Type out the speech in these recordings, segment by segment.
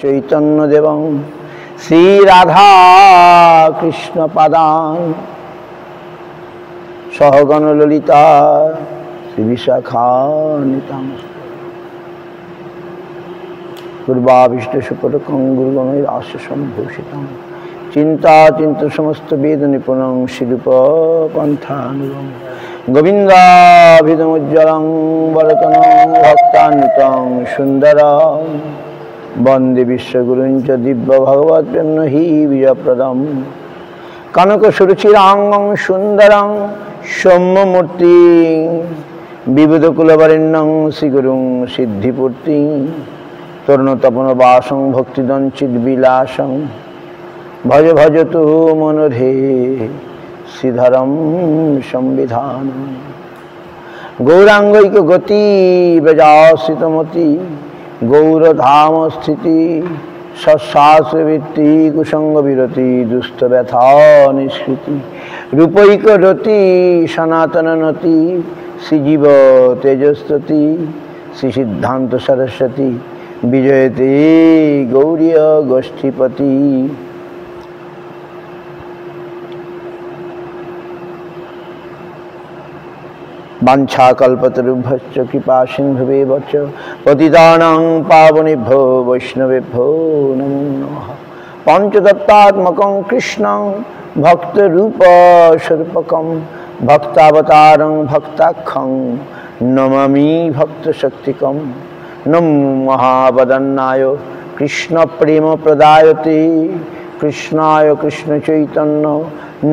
চৈতন্য দেবং শ্রী রাধা কৃষ্ণ পাদান সহগণ ললিতা শ্রী বিশাখান্বিতাং পূর্বাভিষ্ট সুপটকং গুরুগণৈর আশ্রসম্ভূষিতং চিন্তা সমস্ত বেদ নিপুণং শিরূপ পন্থানুগং গোবিন্দাভিধমুজ্জ্বলং বরতনং ভক্তান্বিতং সুন্দরং বন্দে বিশ্বগুরুঞ্চ দিব্য ভগবৎ প্রেম হি বিজয়প্রদম কনক সুরুচিরাঙ্গং সুন্দরং সৌম্যমূর্তি বিবুধকুলবরেণ্যং শ্রীগুরুং সিদ্ধিপূর্তি তরুণতপনবাসং ভক্তিদঞ্চিদ্বিলাসং ভজ ভজতু মনোধে শ্রীধরম সংবিধানম গৌরাঙ্গৈক গতি ব্রজাশ্রিতমতি গৌরধাম স্থিতি সৎশাস্ত্রবৃত্তি কুসঙ্গ বিরতি দুস্থ ব্যথা নিষ্কৃতি রূপৈক রতি সনাতন নতি শ্রীজীব তেজস্বতী শ্রী সিদ্ধান্ত সরস্বতী বিজয়তে গৌরীয় গোষ্ঠীপতি वाञ्छाकल्पतरुभ्यश्च कृपासिन्धुभ्येव च पतितानां पावनेभ्यो वैष्णवेभ्यो नमो नमः पञ्चतत्त्वात्मकं कृष्णं भक्तरूपस्वरूपकं भक्तावतारं भक्ताख्यं नमामि भक्तशक्तिकं नमो महावदन्नाय कृष्णप्रेमप्रदायते कृष्णाय कृष्णचैतन्य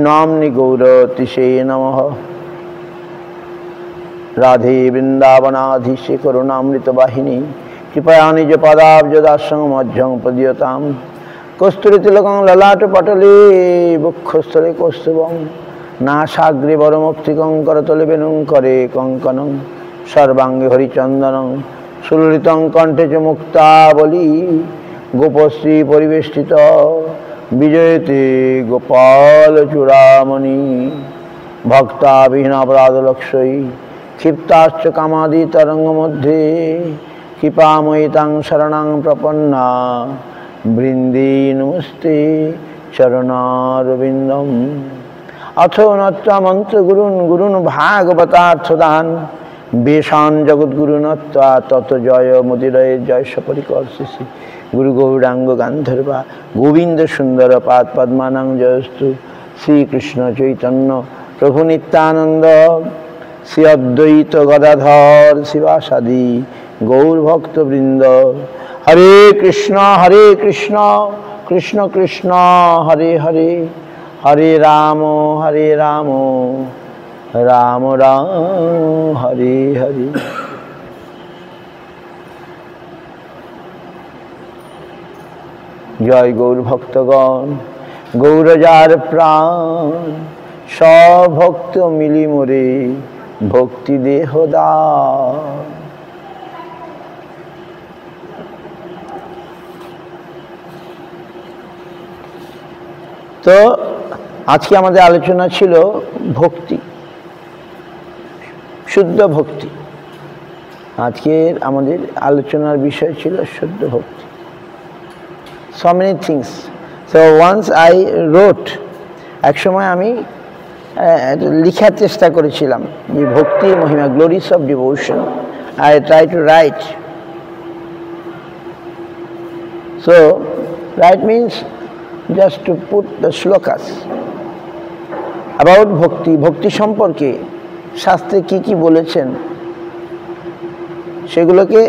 नाम्नि गौरतिसे नमः राधे वृंदावनाधीशे करुणामृत वाहिनी कृपया निज पदाब्जदासं मध्यं पदीयतां कस्तूरितिलकं ललाटपटले वक्षस्थले कौस्तुभं नासाग्रे वरमौक्तिकं करतले वेणुं करे कङ्कणं सर्वाङ्गे हरिचन्दनं सुललितं कण्ठे च मुक्तावली गोपश्री परिवेष्टित विजयते गोपालचूडामणि भक्ताभिहीनापराधलक्षयी क्षिप्ताश्च कामादि तरंग मध्ये कृपामयि तां शरणं प्रपन्ना वृन्दे नमस्ते चरणारविन्दम् अथो नत्वा मन्त्रगुरून् गुरून् भागवतार्थदान् वेशान् जगद्गुरुनत्वा तत जय मुदिरय जय सपरिकर्षसि गुरु गौरांग गान्धर्वा गोविंद सुंदर पाद पद्मानां जयस्तु श्रीकृष्ण चैतन्य प्रभु नित्यानंद श्री अद्वैत गदाधर शिवासादि गौर भक्त वृंद हरे कृष्ण कृष्ण कृष्ण हरे हरे हरे राम राम राम हरे हरे जय गौर भक्तगण गौरजार प्राण सब भक्त मिली मोरे भक्ति देहदा तो आज के आमादेर आलोचना छिलो भक्ति शुद्ध भक्ति आज के आमादेर आलोचनार विषय छिलो शुद्ध भक्ति so many things so once I wrote एक समय आमी लिखार चेष्टा करेছিলাম যে ভক্তি মহিমা glories of devotion I try to write so write means just to put the shlokas about ভক্তি ভক্তি সম্পর্কে শাস্ত্রে কি বলেছেন সেগুলোকে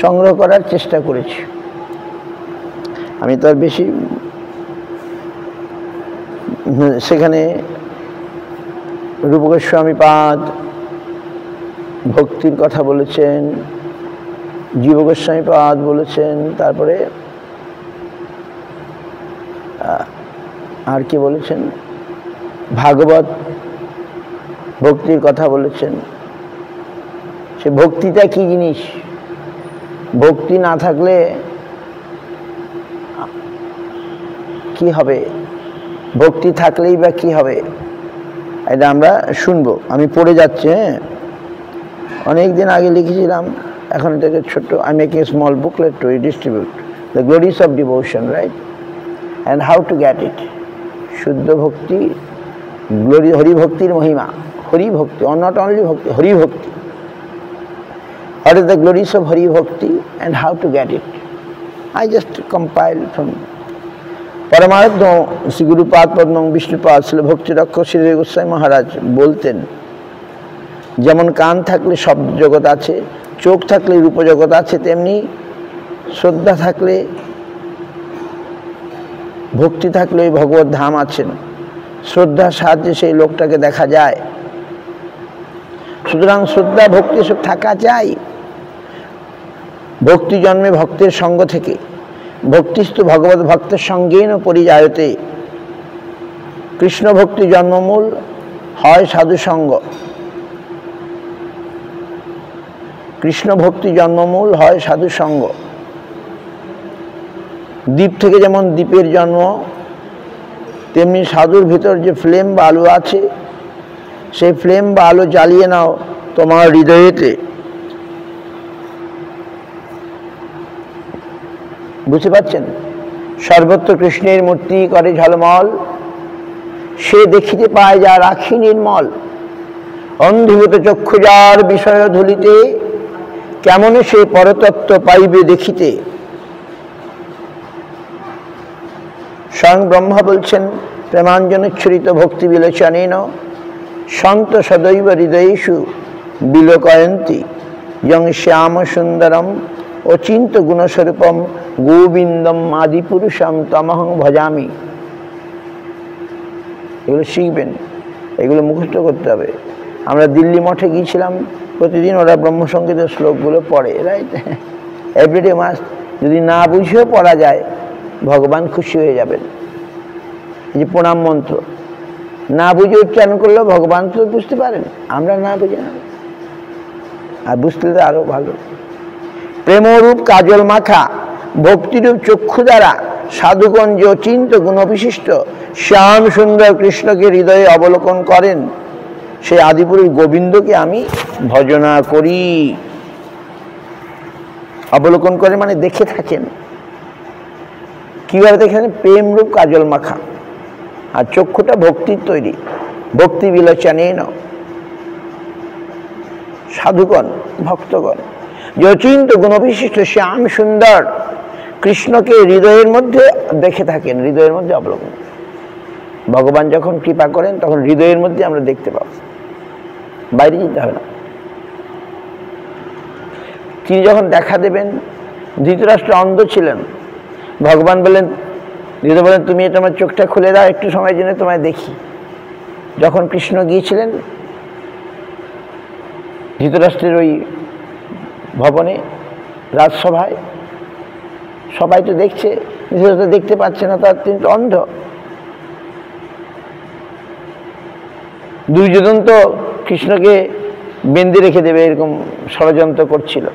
সংগ্রহ করার চেষ্টা করেছি আমি তো আর বেশি সেখানে रूप गोस्वामी पाद भक्तिर कथा बोलेছেন जीव गोस्वामी पाद बोलेছেন तारपरे आर कि बोलेছেন भागवत भक्तिर कथा बोलेছেন से भक्तिटा कि जिनिस भक्ति ना थाकले कि हबे भक्ति थाकलेई बा कि हबे এটা আমরা শুনবো আমি পড়ে যাচ্ছি অনেক দিন আগে লিখেছিলাম এখন এটাকে ছোট I make a small booklet two distribute the glories of devotion, right? And how to get it? Shuddha Bhakti, glory, Hari Bhaktir Mahima, Hari Bhakti, or not only Bhakti, Hari Bhakti. What is the glories of Hari Bhakti and how to get it? I just compiled from পরমারাধ্য শ্রী গুরুপাদ পদ্মং বিষ্ণুপাদ শ্রী ভক্তি রক্ষক শ্রী গোস্বামী মহারাজ বলতেন, যেমন কান থাকলে শব্দ জগৎ আছে, চোখ থাকলে রূপ জগৎ আছে, তেমনি শ্রদ্ধা থাকলে, ভক্তি থাকলে ওই ভগবত ধাম আছেন। শ্রদ্ধার সাহায্যে সেই লোকটাকে দেখা যায়। সুতরাং শ্রদ্ধা ভক্তি সব থাকা চাই। ভক্তি জন্মে ভক্তের সঙ্গ থেকে, ভক্তিস্তু ভগবত ভক্তের সঙ্গেন পরিজায়তে। কৃষ্ণ ভক্তি জন্মমূল হয় সাধু সঙ্গ। কৃষ্ণ ভক্তি জন্মমূল হয় সাধু সঙ্গ। দ্বীপ থেকে যেমন দ্বীপের জন্ম, তেমনি সাধুর ভিতর যে ফ্লেম বা আলো আছে, সেই ফ্লেম বা আলো জ্বালিয়ে নাও তোমার হৃদয়েতে। বুঝতে পারছেন? সর্বত্র কৃষ্ণের মূর্তি করে ঝলমল, সে দেখিতে পায় যা রাখি নির্মল। অন্ধীভূত চক্ষু যার বিষয় ধুলিতে, কেমন সে পরতত্ত্ব পাইবে দেখিতে। স্বয়ং ব্রহ্মা বলছেন, প্রেমাঞ্জনোচ্ছ্রিত ভক্তি বিলোচনেন সন্ত সদৈব হৃদয়েষু বিলোকয়ন্তি যং শ্যাম সুন্দরম অচিন্ত গুণস্বরূপম গোবিন্দম আদিপুরুষম তমহং ভজামি। এগুলো শিখবেন, এগুলো মুখস্থ করতে হবে। আমরা দিল্লি মঠে গিয়েছিলাম, প্রতিদিন ওরা ব্রহ্মসঙ্গীতের শ্লোকগুলো পড়ে, রাইট? Everyday must. যদি না বুঝেও পড়া যায়, ভগবান খুশি হয়ে যাবেন। এই যে প্রণাম মন্ত্র না বুঝে উচ্চারণ করলেও ভগবান তো বুঝতে পারেন, আমরা না বুঝে না, আর বুঝতে তো আরো ভালো। প্রেমরূপ কাজল মাখা ভক্তিরূপ চক্ষু দ্বারা সাধুগণ যে অচিন্ত গুণবিশিষ্ট শ্যাম সুন্দর কৃষ্ণকে হৃদয়ে অবলোকন করেন, সেই আদিপুরুষ গোবিন্দকে আমি ভজনা করি। অবলোকন করে মানে দেখে থাকেন। কিভাবে দেখেন? প্রেমরূপ কাজল মাখা, আর চক্ষুটা ভক্তির তৈরি। ভক্তি বিলোচনেন সাধুগণ ভক্তগণ যে অচিন্ত গুণবিশিষ্ট শ্যাম সুন্দর কৃষ্ণকে হৃদয়ের মধ্যে দেখে থাকেন, হৃদয়ের মধ্যে অবলোকন। ভগবান যখন কৃপা করেন তখন হৃদয়ের মধ্যে আমরা দেখতে পাব, বাইরে যেতে হবে না। তিনি যখন দেখা দেবেন, ধৃতরাষ্ট্র অন্ধ ছিলেন, ভগবান বললেন, ধৃত বলেন, তুমি এটা আমার চোখটা খুলে দাও, একটু সময়ের জন্য তোমায় দেখি। যখন কৃষ্ণ গিয়েছিলেন ধৃতরাষ্ট্রের ওই ভবনে, রাজসভায়, সবাই তো দেখছে, ধৃতরাষ্ট্র দেখতে পাচ্ছে না, তার তিনি তো অন্ধ। দুর্যোধন তো কৃষ্ণকে বেঁধে রেখে দেবে এরকম ষড়যন্ত্র করছিল,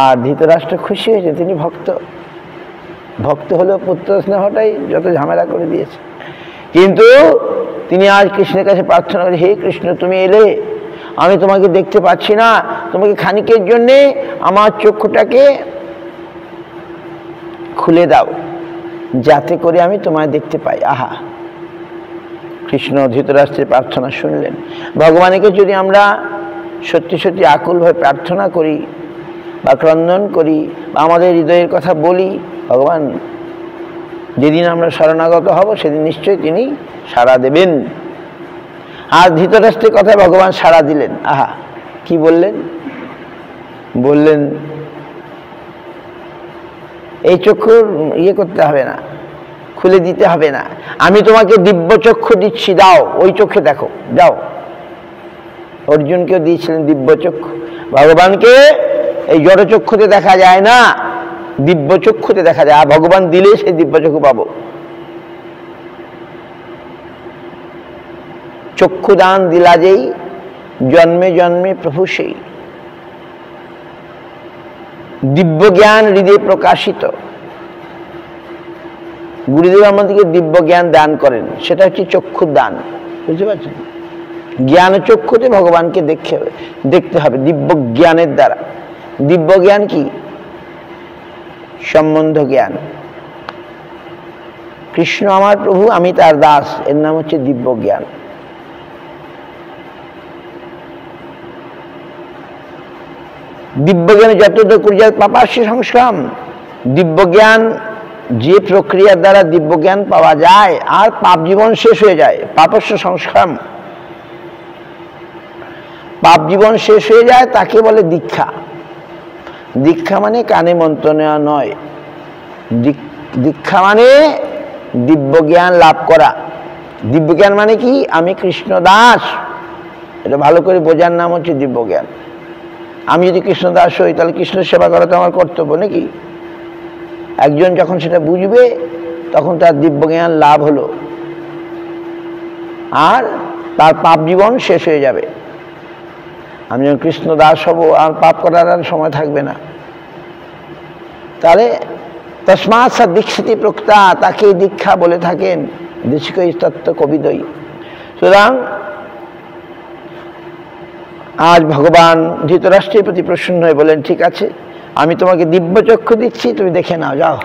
আর ধৃতরাষ্ট্র খুশি হয়েছে, তিনি ভক্ত। ভক্ত হলেও পুত্র স্নেহটাই যত ঝামেলা করে দিয়েছে। কিন্তু তিনি আজ কৃষ্ণের কাছে প্রার্থনা করে, হে কৃষ্ণ, তুমি এলে, আমি তোমাকে দেখতে পাচ্ছি না, তোমাকে খানিকের জন্যে আমার চক্ষুটাকে খুলে দাও, যাতে করে আমি তোমায় দেখতে পাই। আহা, কৃষ্ণ ধৃতরাষ্ট্রের প্রার্থনা শুনলেন। ভগবানকে যদি আমরা সত্যি সত্যি আকুলভাবে প্রার্থনা করি বা ক্রন্দন করি বা আমাদের হৃদয়ের কথা বলি, ভগবান যেদিন আমরা শরণাগত হব সেদিন নিশ্চয়ই তিনি সাড়া দেবেন। আর ধৃতরাষ্ট্রের কথায় ভগবান সাড়া দিলেন। আহা, কি বললেন? বললেন, এই চক্ষুর ইয়ে করতে হবে না, খুলে দিতে হবে না, আমি তোমাকে দিব্য চক্ষু দিচ্ছি, দাও, ওই চোখে দেখো, যাও। অর্জুনকেও দিয়েছিলেন দিব্য চক্ষু। ভগবানকে এই জড় চক্ষুতে দেখা যায় না, দিব্য চক্ষুতে দেখা যায়। আর ভগবান দিলে সেই দিব্য চক্ষু পাবো। চক্ষুদান দিলা যেই, জন্মে জন্মে প্রভু সেই। দিব্য জ্ঞান হৃদয়ে প্রকাশিত। গুরুদেব আমাদেরকে দিব্য জ্ঞান দান করেন, সেটা হচ্ছে চক্ষুর দান। বুঝতে পারছেন? জ্ঞান চক্ষুতে ভগবানকে দেখতে হবে দিব্য জ্ঞানের দ্বারা। দিব্য জ্ঞান কি? সম্বন্ধ জ্ঞান। কৃষ্ণ আমার প্রভু, আমি তার দাস, এর নাম হচ্ছে দিব্য জ্ঞান। দিব্য জ্ঞানে যত কুর্যাৎ পাপাস্য সংস্কাম, দিব্য জ্ঞান যে প্রক্রিয়ার দ্বারা দিব্য জ্ঞান পাওয়া যায় আর পাপ জীবন শেষ হয়ে যায়, পাপস্য সংস্কাম, পাপ জীবন শেষ হয়ে যায়, তাকে বলে দীক্ষা। দীক্ষা মানে কানে মন্ত্র নেওয়া নয়, দীক্ষা মানে দিব্য জ্ঞান লাভ করা। দিব্য জ্ঞান মানে কি? আমি কৃষ্ণ দাস, এটা ভালো করে বোঝার নাম হচ্ছে দিব্য জ্ঞান। আমি যদি কৃষ্ণ দাস হই তাহলে কৃষ্ণ সেবা করা তো আমার কর্তব্য নাকি? একজন যখন সেটা বুঝবে তখন তার দিব্য জ্ঞান লাভ হলো আর তার পাপ জীবন শেষ হয়ে যাবে। আমি যখন কৃষ্ণ দাস হব আর পাপ করার আর সময় থাকবে না। তাহলে তস্মাৎ সা দীক্ষিতি প্রক্তা, তাকে দীক্ষা বলে থাকেন দেশিকই তত্ত্ব কবিদই। সুতরাং আজ ভগবান ধৃতরাষ্ট্রের প্রতি প্রসন্ন হয়ে বলেন, ঠিক আছে, আমি তোমাকে দিব্য চক্ষু দিচ্ছি, তুমি দেখে নাও, যাও।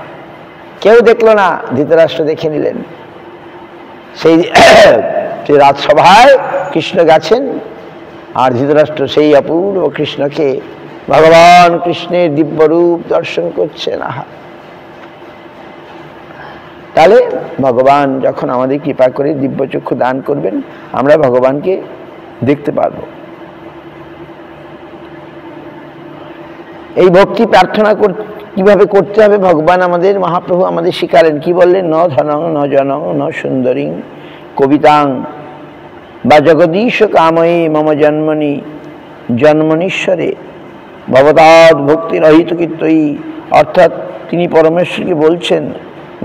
কেউ দেখলো না, ধৃতরাষ্ট্র দেখে নিলেন। সেই রাজসভায় কৃষ্ণ গেছেন আর ধৃতরাষ্ট্র সেই অপূর্ব কৃষ্ণকে, ভগবান কৃষ্ণের দিব্য রূপ দর্শন করছেন। আহা! তাহলে ভগবান যখন আমাদের কৃপা করে দিব্য চক্ষু দান করবেন, আমরা ভগবানকে দেখতে পারব। এই ভক্তি প্রার্থনা কিভাবে করতে হবে ভগবান আমাদের মহাপ্রভু আমাদের শিখালেন। কি বললেন? ন ধনং ন জনং ন সুন্দরীং কবিতাং বা জগদীশ কাময়ী মম জন্মনি জন্মনীশ্বরে ভবতাৎ ভক্তির অহিত কীর্তয়ী। অর্থাৎ তিনি পরমেশ্বরকে বলছেন,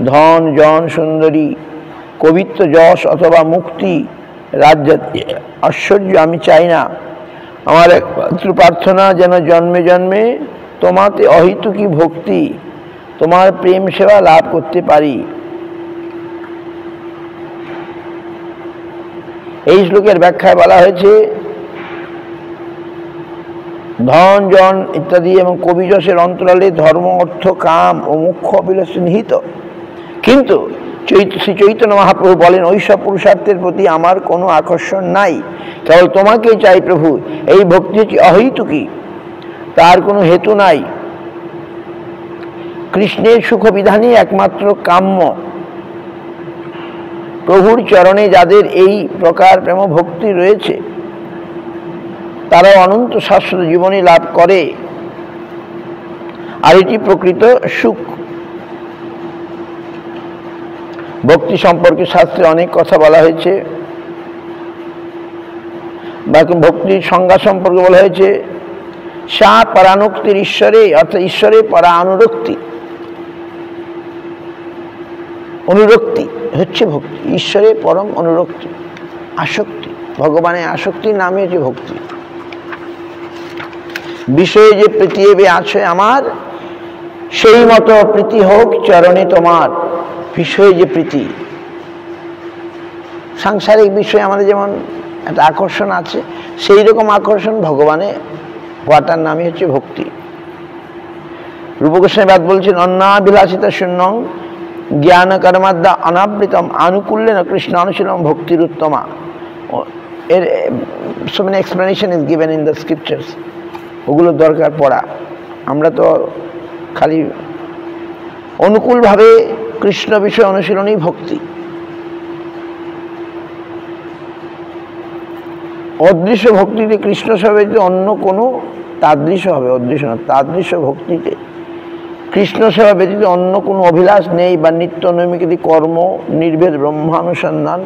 ধন জন সুন্দরী কবিত্ব যশ অথবা মুক্তি রাজ্য ঐশ্বর্য আমি চাই না। আমার একমাত্র প্রার্থনা যেন জন্মে জন্মে তোমাতে অহিতুকী ভক্তি, তোমার প্রেম সেবা লাভ করতে পারি। এই শ্লোকের ব্যাখ্যায় বলা হয়েছে, ধন জন ইত্যাদি এবং কবিযশের অন্তরালে ধর্ম অর্থ কাম ও মুখ্য অভিলাষ নিহিত। কিন্তু শ্রী চৈতন্য মহাপ্রভু বলেন, ওইসব পুরুষার্থের প্রতি আমার কোনো আকর্ষণ নাই, কেবল তোমাকেই চাই প্রভু। এই ভক্তি হচ্ছে অহৈতুকী, তার কোনো হেতু নাই। কৃষ্ণের সুখ বিধানই একমাত্র কাম্য। প্রভুর চরণে যাদের এই প্রকার প্রেম ভক্তি রয়েছে তারা অনন্ত শাশ্বত জীবনী লাভ করে, আর এটি প্রকৃত সুখ। ভক্তি সম্পর্কে শাস্ত্রে অনেক কথা বলা হয়েছে, বা ভক্তির সংজ্ঞা সম্পর্কে বলা হয়েছে, সা পরানুক্তির ঈশ্বরে, অর্থাৎ ঈশ্বরে পরা অনুরক্তি। অনুরক্তি হচ্ছে ভক্তি, ঈশ্বরে পরম অনুরক্তি, আসক্তি, ভগবানের আসক্তির নামে হচ্ছে ভক্তি। বিষয়ে যে প্রীতি এবে আছে আমার, সেই মতো প্রীতি হোক চরণে তোমার। বিষয়ে যে প্রীতি, সাংসারিক বিষয়ে আমাদের যেমন একটা আকর্ষণ আছে, সেই রকম আকর্ষণ ভগবানে হওয়াটার নামই হচ্ছে ভক্তি। রূপগোস্বামীবাদ বলছেন, অন্নাভিলাষিতা শূন্যং জ্ঞান কর্মাদ্যা অনাবৃতম আনুকূল্যেন কৃষ্ণ অনুশীলন ভক্তির উত্তমা। এর so many explanation is given in the scriptures, ওগুলো দরকার পড়া। আমরা তো খালি অনুকূলভাবে কৃষ্ণ বিষয় অনুশীলনই ভক্তি। অদৃশ্য ভক্তিতে কৃষ্ণ সেবা অন্য কোনো তাদৃশ্য হবে, অদৃশ্য না, তাদৃশ্য ভক্তিতে কৃষ্ণ সেবা ব্যতীত অন্য কোনো অভিলাষ নেই, বা নিত্য নৈমিত্তিক কর্ম, নির্ভেদ ব্রহ্মানুসন্ধান,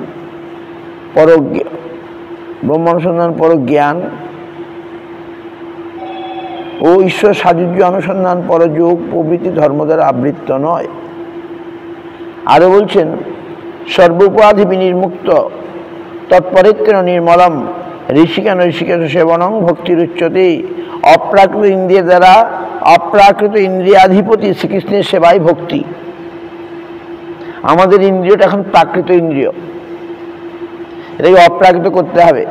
পরজ্ঞান ও ঈশ্বর সাযুজ্য অনুসন্ধান পরযোগ প্রভৃতি ধর্ম দ্বারা আবৃত্ত নয়। আরো বলছেন, সর্বোপাধি বিনির্মুক্ত তৎপরিত্রেণ নির্মলম ঋষিকেন ঋষিকেশ সেবনং ভক্তির উচ্চতে। অপ্রাকৃত ইন্দ্রিয়ের দ্বারা অপ্রাকৃত ইন্দ্রিয়াধিপতি শ্রীকৃষ্ণের সেবাই ভক্তি। আমাদের ইন্দ্রিয়টা এখন প্রাকৃত ইন্দ্রিয়, এটাকে অপ্রাকৃত করতে হবে।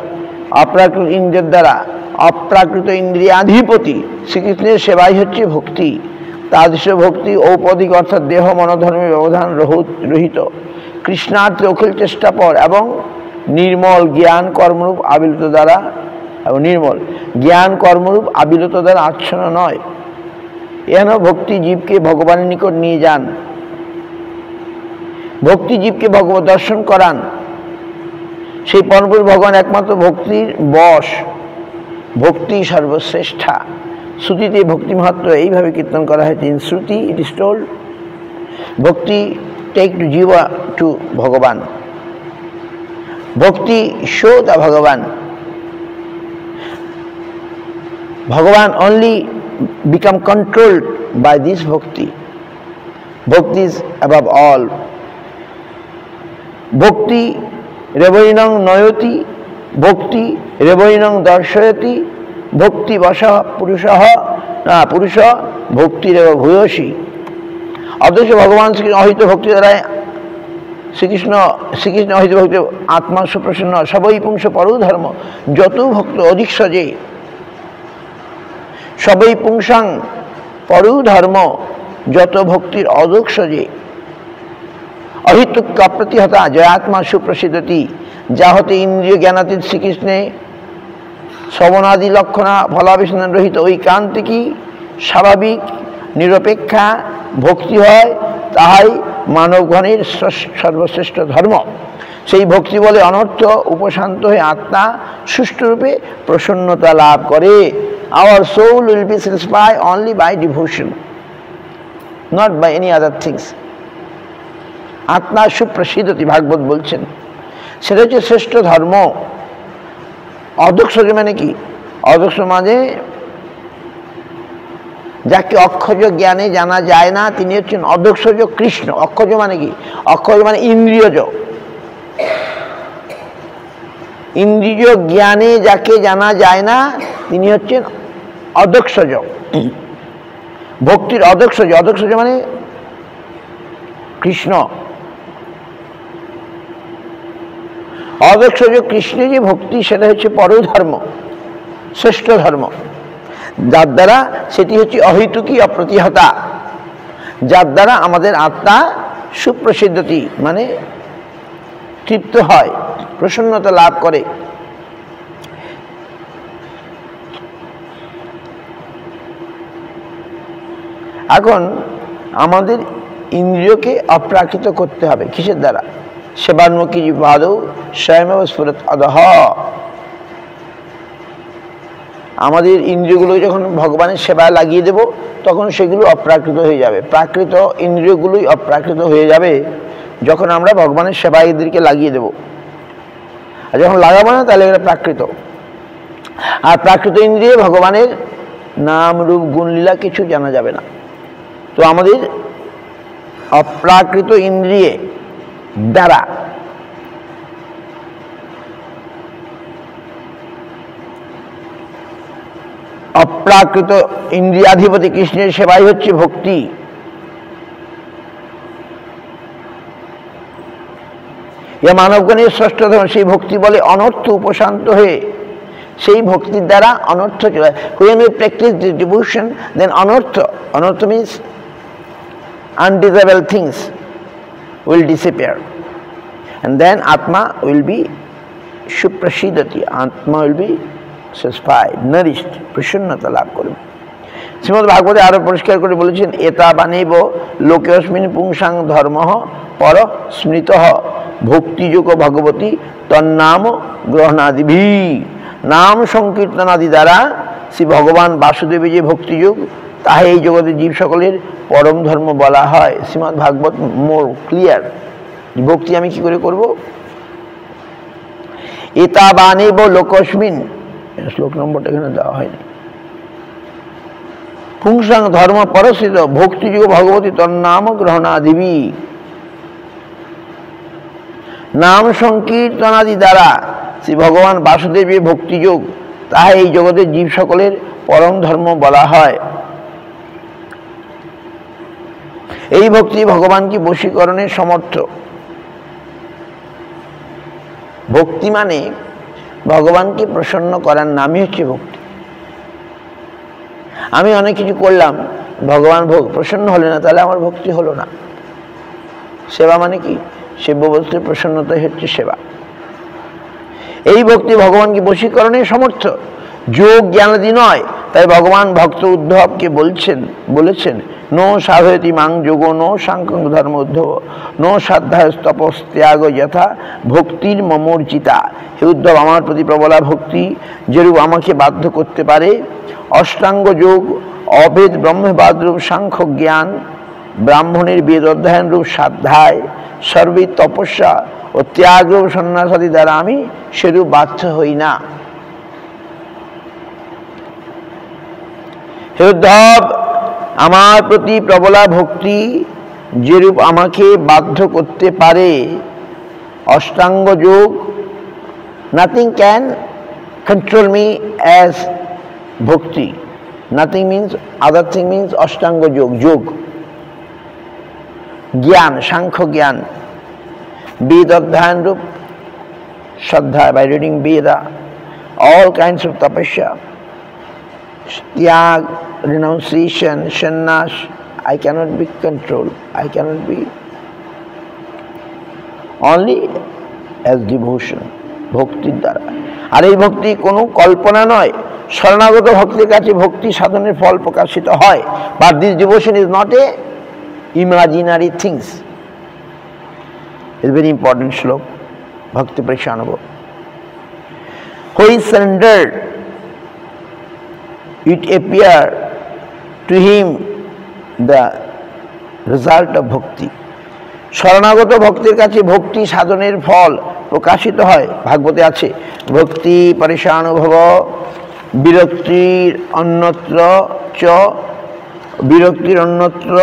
অপ্রাকৃত ইন্দ্রিয়ের দ্বারা অপ্রাকৃত ইন্দ্রিয়াধিপতি শ্রীকৃষ্ণের সেবাই হচ্ছে ভক্তি। তাদৃশ ভক্তি ঔপদিক অর্থাৎ দেহ মনোধর্মে ব্যবধান রহিত কৃষ্ণার্থে অখিল চেষ্টা পর এবং নির্মল জ্ঞান কর্মরূপ আবিলত দ্বারা এবং নির্মল জ্ঞান কর্মরূপ আবিলত দ্বারা আচ্ছন্ন নয়। এহেন ভক্তি জীবকে ভগবানের নিকট নিয়ে যান, ভক্তি জীবকে ভগবত দর্শন করান। সেই পরমপুরুষ ভগবান একমাত্র ভক্তির বশ, ভক্তি সর্বশ্রেষ্ঠা। শ্রুতিতে ভক্তি মাহাত্ম্য এইভাবে কীর্তন করা হয়েছে। In Shruti it is told ভক্তি টেক টু জিva টু ভগবান, ভক্তি শো দ্য ভগবান। Bhagavan only become controlled by this bhakti. Bhakti is above all. Bhakti revainang noyoti, bhakti revainang darshayati, bhakti vasha purusha bhakti reva bhuyoshi. অথচ ভগবান শ্রীকৃষ্ণ অহিত ভক্তি দ্বারা শ্রীকৃষ্ণ অহিত ভক্তি আত্মা সুপ্রসন্ন সবই পুংস পরৌ ধর্ম। যত ভক্ত অধিক সজে সবই পুংসাং পরৌ ধর্ম, যত ভক্তির অধিক সজে অহিতুক্য অপ্রতিহতা জয়াত্মা সুপ্রসিদ্ধতি। যা হতে ইন্দ্রিয় জ্ঞানাতীত শ্রীকৃষ্ণে শ্রবণাদি লক্ষণা ফলাবেশন রহিত ঐকান্তিকী স্বাভাবিক নিরপেক্ষা ভক্তি হয়, তাহাই মানবগণের সর্বশ্রেষ্ঠ ধর্ম। সেই ভক্তি বলে অনর্থ উপশান্ত হয়ে আত্মা সুষ্ঠুরূপে প্রসন্নতা লাভ করে। Our soul will be satisfied only by devotion, not by any other things. আত্মা সুপ্রসিদ্ধতি ভাগবত বলছেন, সেটা হচ্ছে শ্রেষ্ঠ ধর্ম। অদক্ষ মানে কি? অদক্ষ মানে যাকে অক্ষজ জ্ঞানে জানা যায় না তিনি হচ্ছেন অদক্ষজ কৃষ্ণ। অক্ষজ মানে কি? অক্ষজ মানে ইন্দ্রিয়জ। ইন্দ্রিয় জ্ঞানে যাকে জানা যায় না তিনি হচ্ছেন অদক্ষজ। ভক্তির অদক্ষজ, অদক্ষজ মানে কৃষ্ণ। অদক্ষজ কৃষ্ণের যে ভক্তি সেটা হচ্ছে পরধর্ম, শ্রেষ্ঠ ধর্ম, যার দ্বারা সেটি হচ্ছে অহেতুকী অপ্রতিহতা, যার দ্বারা আমাদের আত্মা সুপ্রসিদ্ধতি মানে তৃপ্ত হয়, প্রসন্নতা লাভ করে। এখন আমাদের ইন্দ্রিয়কে অপ্রাকৃত করতে হবে কিসের দ্বারা? সেবান্মুখী জীবাদৌ স্বয়মেব স্ফুরত অদহ। আমাদের ইন্দ্রিয়গুলো যখন ভগবানের সেবায় লাগিয়ে দেব তখন সেগুলো অপ্রাকৃত হয়ে যাবে। প্রাকৃত ইন্দ্রিয়গুলোই অপ্রাকৃত হয়ে যাবে যখন আমরা ভগবানের সেবায় এদেরকে লাগিয়ে দেব। আর যখন লাগাবো না তাহলে এটা প্রাকৃত। আর প্রাকৃত ইন্দ্রিয়ে ভগবানের নাম রূপ গুণ লীলা কিছু জানা যাবে না। তো আমাদের অপ্রাকৃত ইন্দ্রিয়ে দ্বারা অপ্রাকৃত ইন্দ্রিয়াধিপতি কৃষ্ণের সেবাই হচ্ছে ভক্তি। ইয়া মানবগণের ষষ্ঠ ধর্ম। সেই ভক্তি বলে অনর্থ উপশান্ত হয়ে, সেই ভক্তির দ্বারা অনর্থ চলে। When we practice this devotion, then anartha means undesirable things will disappear, and then atma will be suprasiddhati, atma will be satisfied, nourished, প্রসন্নতা লাভ করবে। শ্রীমদ্ ভাগবতে আরো পরিষ্কার করে বলেছেন, এতা বানেব লোকেস্মিন পুংসাং ধর্মঃ পর স্মৃতঃ ভক্তিযোগ ভগবতী তন্নাম গ্রহণাদিভি। নাম সংকীর্তনাদি দ্বারা শ্রী ভগবান বাসুদেবের যে ভক্তিযোগ তাহা এই জগতের জীব সকলের পরম ধর্ম বলা হয়। শ্রীমদ্ ভাগবত মোর ক্লিয়ার। ভক্তি আমি কি করে করব? এতা বানেব লোকস্মিন, শ্লোক নম্বরটা এখানে দেওয়া হয়নি। পুংসাং ধর্ম পরস্থিত ভক্তিযোগ ভগবতী তন্নাম গ্রহণাদিবি। নাম সংকীর্তনাদি দ্বারা শ্রী ভগবান বাসুদেবের ভক্তিযোগ তাহা এই জগতের জীব সকলের পরম ধর্ম বলা হয়। এই ভক্তি ভগবানকে বশীকরণের সমর্থ। ভক্তি মানে ভগবানকে প্রসন্ন করার নামই হচ্ছে ভক্তি। আমি অনেক কিছু করলাম ভগবান প্রসন্ন হলে না, তাহলে আমার ভক্তি হলো না। সেবা মানে কি? সেব্য বস্তুর প্রসন্নতাই হচ্ছে সেবা। এই ভক্তি ভগবানকে বশীকরণে সমর্থ, যোগ জ্ঞানাদি নয়। তাই ভগবান ভক্ত উদ্ধবকে বলেছেন নো সাধয়তি মাং যোগ নো সাংখ্যং ধর্ম উদ্ধব নো সাধ্যায় তপস্ত্যাগ যথা ভক্তির মমর্জিতা। হে উদ্ধব, আমার প্রতি প্রবলা ভক্তি যেরূপ আমাকে বাধ্য করতে পারে, অষ্টাঙ্গ যোগ, অভেদ ব্রহ্মবাদ রূপ সাংখ্য জ্ঞান, ব্রাহ্মণের বেদ অধ্যয়ন রূপ সাধ্যায়, সর্বে তপস্যা ও ত্যাগ রূপ সন্ন্যাসাদি দ্বারা আমি সেরূপ বাধ্য হই না। হে উদ্ধব, আমার প্রতি প্রবলা ভক্তি যেরূপ আমাকে বাধ্য করতে পারে, অষ্টাঙ্গ যোগ, nothing can control me as bhakti. Nothing means, other thing means Ashtanga yoga, yoga, জ্ঞান, সাংখ্য জ্ঞান, বেদ অধ্যয়ন রূপ শ্রদ্ধা, by reading Veda, all kinds of tapasya, tyag, renunciation, sannyas, I cannot be controlled. I cannot be, only as devotion, ভক্তির দ্বারা। আর এই ভক্তি কোনো কল্পনা নয়, শরণাগত ভক্তির কাছে ভক্তি সাধনের ফল প্রকাশিত হয়। But this devotion is not a imaginary things. It's a very important শ্লোক, Bhakti Parishanubhav. Who is surrendered, it appear to him the result of bhakti. শরণাগত ভক্তির কাছে ভক্তি সাধনের ফল প্রকাশিত হয়। ভাগবতে আছে ভক্তি পরিশানুভব বিরক্তির অন্যত্র চ, বিরক্তির অন্যত্র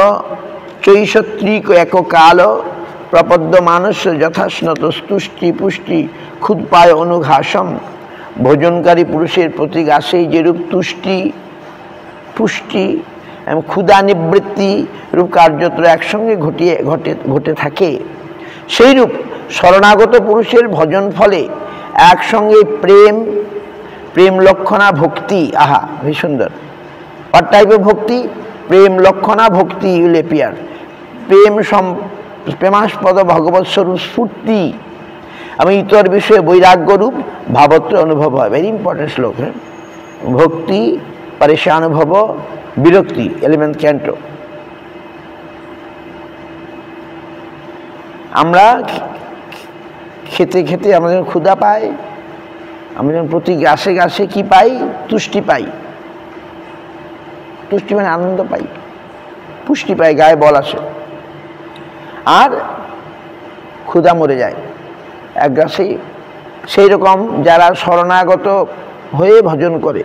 চৈষত্রিক এক কাল প্রপদ্য মানুষ যথাস্নত তুষ্টি পুষ্টি ক্ষুদপায় অনুঘাসম। ভোজনকারী পুরুষের প্রতি আসেই যেরূপ তুষ্টি পুষ্টি এবং ক্ষুধা নিবৃত্তি রূপ কার্যত্র একসঙ্গে ঘটে থাকে, সেইরূপ শরণাগত পুরুষের ভজন ফলে একসঙ্গে প্রেম লক্ষণা ভক্তি। আহা, ভীষণ সুন্দর। হোয়াট টাইপ অফ ভক্তি? প্রেম লক্ষণা ভক্তি উইল এপিয়ার। প্রেমাস্পদ ভগবৎ স্বরূপ স্ফূর্তি এবং ইতর বিষয়ে বৈরাগ্য রূপ ভাবত্র অনুভব হয়। ভেরি ইম্পর্টেন্ট শ্লোক। হ্যাঁ, ভক্তি পরিশানুভব বিরক্তি, 11th ক্যান্টো। আমরা খেতে খেতে আমাদের ক্ষুধা পাই, আমরা যখন প্রতি গাছে গাছে কি পাই? তুষ্টি পাই। তুষ্টি মানে আনন্দ পাই, পুষ্টি পাই, গায়ে বল আসে, আর ক্ষুধা মরে যায় এক গাছেই। সেই রকম যারা শরণাগত হয়ে ভজন করে,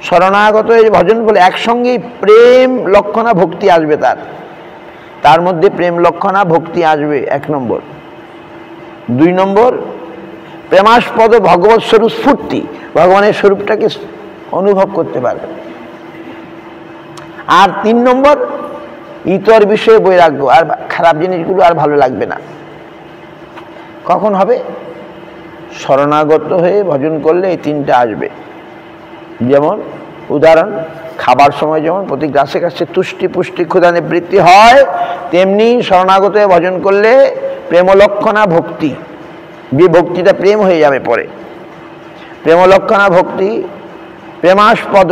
শরণাগত হয়ে ভজন বলে একসঙ্গেই প্রেম লক্ষণা ভক্তি আসবে, তার মধ্যে প্রেম লক্ষণা ভক্তি আসবে, 1 নম্বর। 2 নম্বর, প্রেমাস্পদ ভগবৎ স্বরূপ স্ফূর্তি, ভগবানের স্বরূপটাকে অনুভব করতে পারবে। আর 3 নম্বর, ইতর বিষয়ে বৈরাগ্য, আর খারাপ জিনিসগুলো আর ভালো লাগবে না। কখন হবে? শরণাগত হয়ে ভজন করলে এই 3টা আসবে। যেমন উদাহরণ, খাবার সময় যেমন প্রতি গাছে গাছে তুষ্টি পুষ্টি ক্ষুধা নিবৃত্তি হয়, তেমনি শরণাগত হয়ে ভজন করলে প্রেমলক্ষণা ভক্তি, যে ভক্তিটা প্রেম হয়ে যাবে পরে, প্রেমলক্ষণা ভক্তি, প্রেমাস্পদ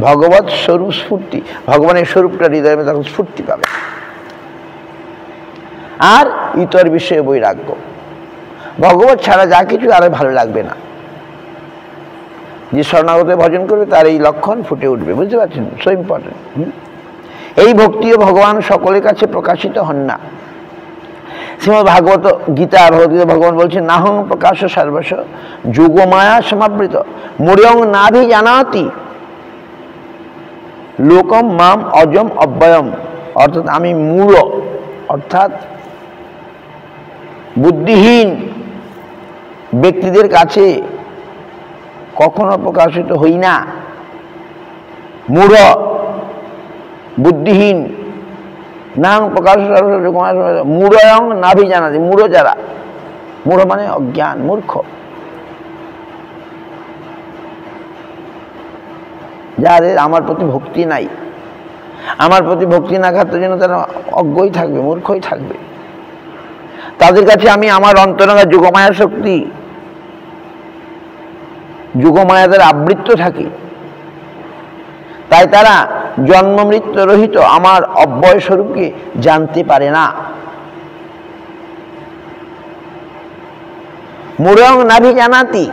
ভগবৎ স্বরূপ স্ফূর্তি, ভগবানের স্বরূপটা হৃদয়ে তখন স্ফূর্তি পাবে। আর ইতর বিষয়ে বৈরাগ্য, ভগবত ছাড়া যা কিছু আর ভালো লাগবে না। যে শরণাগত ভজন করবে তার এই লক্ষণ ফুটে উঠবে, বুঝতে পারছেন? So important. এই ভক্তিও ভগবান সকলের কাছে প্রকাশিত হন না। শ্রীমদ্ ভাগবত গীতা ভগবদ্গীতা ভগবান বলছেন নাহং প্রকাশ সর্বস্ব যোগমায়া সমাবৃত মূঢ়ং নাভি জানাতি লোকম মাম অজম অব্যয়ম। অর্থাৎ আমি মূঢ়, অর্থাৎ বুদ্ধিহীন ব্যক্তিদের কাছে কখনো প্রকাশিত হই না। মূঢ়, বুদ্ধিহীন, নাম প্রকাশ মূঢ়ং নাভি জানাতি, মূঢ় যারা, মূঢ় মানে অজ্ঞান, মূর্খ, যাদের আমার প্রতি ভক্তি নাই, আমার প্রতি ভক্তি না খাতার জন্য তারা অজ্ঞই থাকবে, মূর্খই থাকবে। তাদের কাছে আমি আমার অন্তরঙ্গা যোগমায়া শক্তি, যোগমায়া দ্বারা আবৃত্ত থাকি, তাই তারা জন্ম মৃত্যু রহিত আমার অব্যয় স্বরূপকে জানতে পারে না। মূঢ়ং নাভি জানাতি,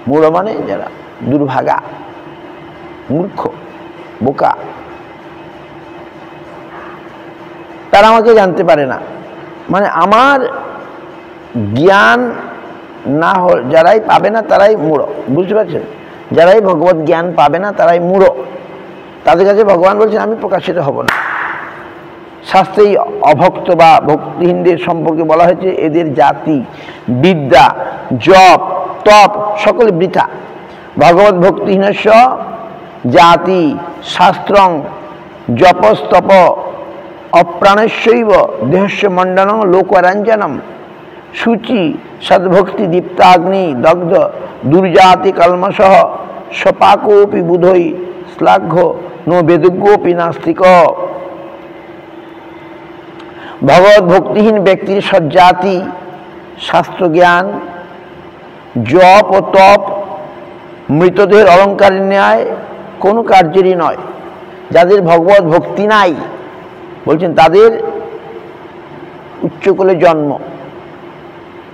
মূঢ় মানে যারা দুর্ভাগা, মূর্খ, বোকা, তারা আমাকে জানতে পারে না। মানে আমার জ্ঞান না যারাই পাবে না তারাই মূঢ়, বুঝতে পারছেন? যারাই ভগবত জ্ঞান পাবে না তারাই মূঢ়। তাদের কাছে ভগবান বলছেন আমি প্রকাশিত হব না। শাস্ত্রেই অভক্ত বা ভক্তিহীনদের সম্পর্কে বলা হয়েছে এদের জাতি, বিদ্যা, জপ, তপ সকলে বৃথা। ভগবত ভক্তিহীনস্য জাতি শাস্ত্রং জপস্তপ অপ্রাণস্যৈব দেহস্য মণ্ডনং লোকরঞ্জনম শুচি সদ্ভক্তি দীপ্তাগ্নি দগ্ধ দুর্জাতি কলমশঃ সপাকোপি বুধৈ শ্লাঘ্য নো বেদজ্ঞোপি নাস্তিক। ভগবত ভক্তিহীন ব্যক্তির সজ্জাতি শাস্ত্রজ্ঞান, জপ ও তপ মৃতদেহের অলঙ্কারের ন্যায় কোনো কার্যেরই নয়। যাদের ভগবত ভক্তি নাই বলছেন তাদের উচ্চকুলে জন্ম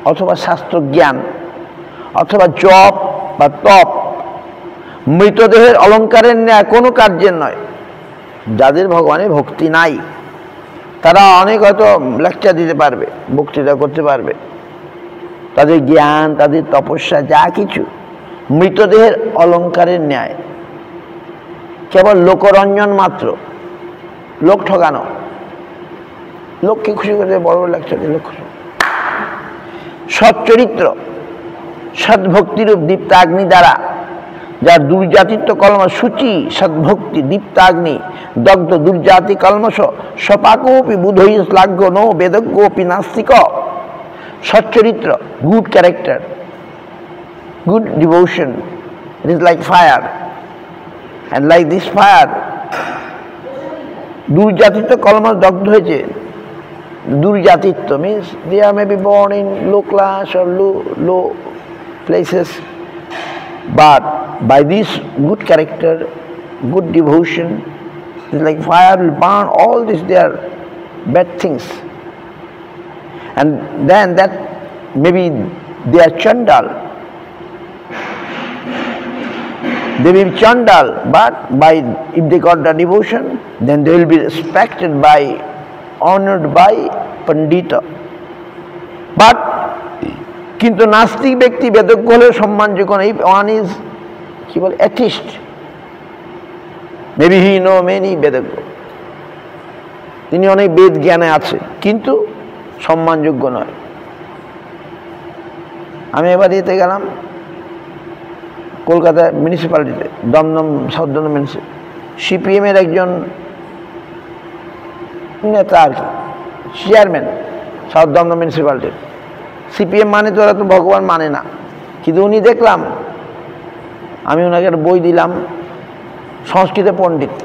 অথবা শাস্ত্রজ্ঞান অথবা জপ বা তপ মৃতদেহের অলঙ্কারের ন্যায় কোনো কার্যের নয়। যাদের ভগবানের ভক্তি নাই তারা অনেক হয়তো লেকচার দিতে পারবে, বক্তৃতা করতে পারবে, তাদের জ্ঞান, তাদের তপস্যা যা কিছু মৃতদেহের অলঙ্কারের ন্যায়, কেবল লোকরঞ্জন মাত্র, লোক ঠকানো, লোককে খুশি করে বড় বড় লেকচার দিয়ে লোক খুশি। সচ্চরিত্র সদ্ভক্তিরূপ দীপ্তাগ্নি দ্বারা যার দুর্জাতিত্ব কলম সূচি সদ্ভক্তি দীপ্তাগ্নি দগ্ধ দুর্জাতি কলমশ সপাকোপি বুধৈ শ্লাঘ্য নো বেদজ্ঞোপি নাস্তিক। সচ্চরিত্র, good character, good devotion, it is like fire, and like this fire দুর্জাতিত্ব কলম দগ্ধ হয়েছে। দুর্জাতিত্ব means they are maybe born in low class or low places, but by this good character, good devotion, it's like fire will burn all this their bad things, and then that maybe they are Chandal. They will be Chandal, but if they got the devotion, then they will be respected by, honored by Pandita. But কিন্তু নাস্তিক ব্যক্তি বেদজ্ঞ হলেও সম্মানযোগ্য না। If one is কি বলে atheist, maybe he know many বেদজ্ঞ, তিনি অনেক বেদ জ্ঞানে আছে কিন্তু সম্মানযোগ্য নয়। আমি এবার এতে গেলাম কলকাতা মিউনিসিপ্যালিটিতে, দমদম সাউথ দমদম মিউনিসিপ্যালিটি, সিপিএমের একজন নেতা আর কি, চেয়ারম্যান সাউথ দমদম মিউনিসিপ্যালিটির। সিপিএম মানে তো ওরা তো ভগবান মানে না, কিন্তু উনি দেখলাম, আমি ওনাকে একটা বই দিলাম, সংস্কৃত পণ্ডিত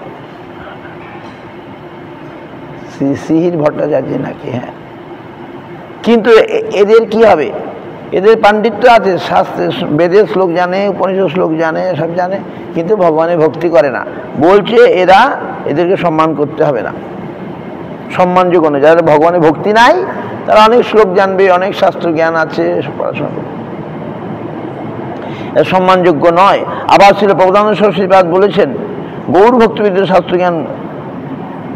সিহির ভট্টাচার্য নাকি, হ্যাঁ। কিন্তু এদের কি হবে, এদের পাণ্ডিত্য আছে, শাস্ত্রে বেদের শ্লোক জানে, উপনিষদ শ্লোক জানে, সব জানে, কিন্তু ভগবানের ভক্তি করে না। বলছে এদেরকে সম্মান করতে হবে না, সম্মানযোগ্য নয়। যাদের ভগবানের ভক্তি নাই তারা অনেক শ্লোক জানবে, অনেক শাস্ত্র জ্ঞান আছে, পড়াশোনা করবে, এরা সম্মানযোগ্য নয়। আবার ছিল প্রবোধানন্দ সরস্বতীপাদ বলেছেন গৌর ভক্তিবিদ্যা শাস্ত্রজ্ঞান